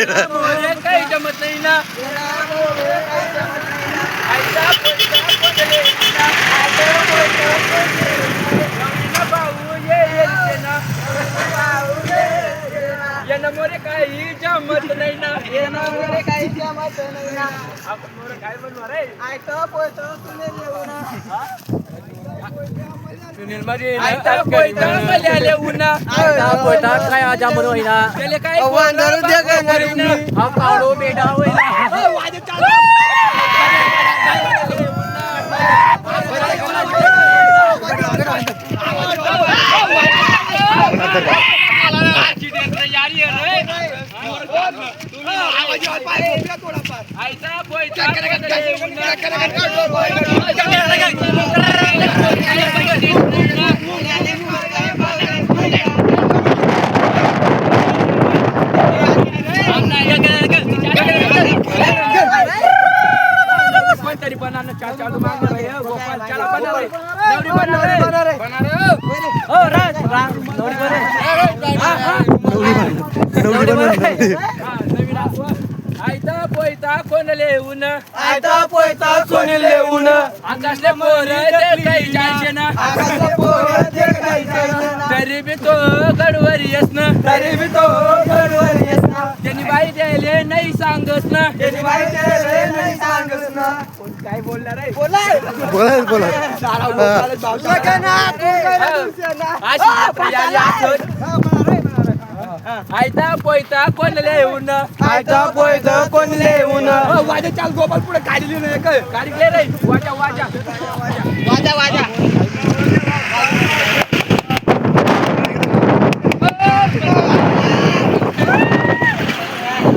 मोरे काही जमत नाही ना आईचा भाऊ ये ना मोरे काही जमत नाही ना मोरे काही जमत नाही ना आपण मोरे काय बनणार आहे आयतं पोयतं सुनील येऊ ना सुनील मध्ये आयता पोयता मध्ये आले उन्हा आयता पोयता काय आजा म्हणून होईना त्याले काय वांदर दे करणार मी हा काळो बेटा होईना आयता पोयता तरी बनाना चालू मागणार आहे गोपाल चला बनणार नवरी बनणार हो राज नवरी आयता पोयता कोण लेऊन आयतं पोयतं सुनील येऊ ना आकाशले पोर काही जायचे ना आकाशला पोरं दे काही जमत तरी बी तो गडवर येस ना तरी बी तो घरवर येस ना त्यांनी बाई द्यायले नाही सांगस ना त्याची बाई त्याला नाही सांगस ना काय बोलणार आहे आयता पोयता कोण लेऊन आयतं पोयतं कोण येऊ ना वाजा चाल गोपाल पुढे काढली नाही काढले रे वाजा वाजा वाजा वाजा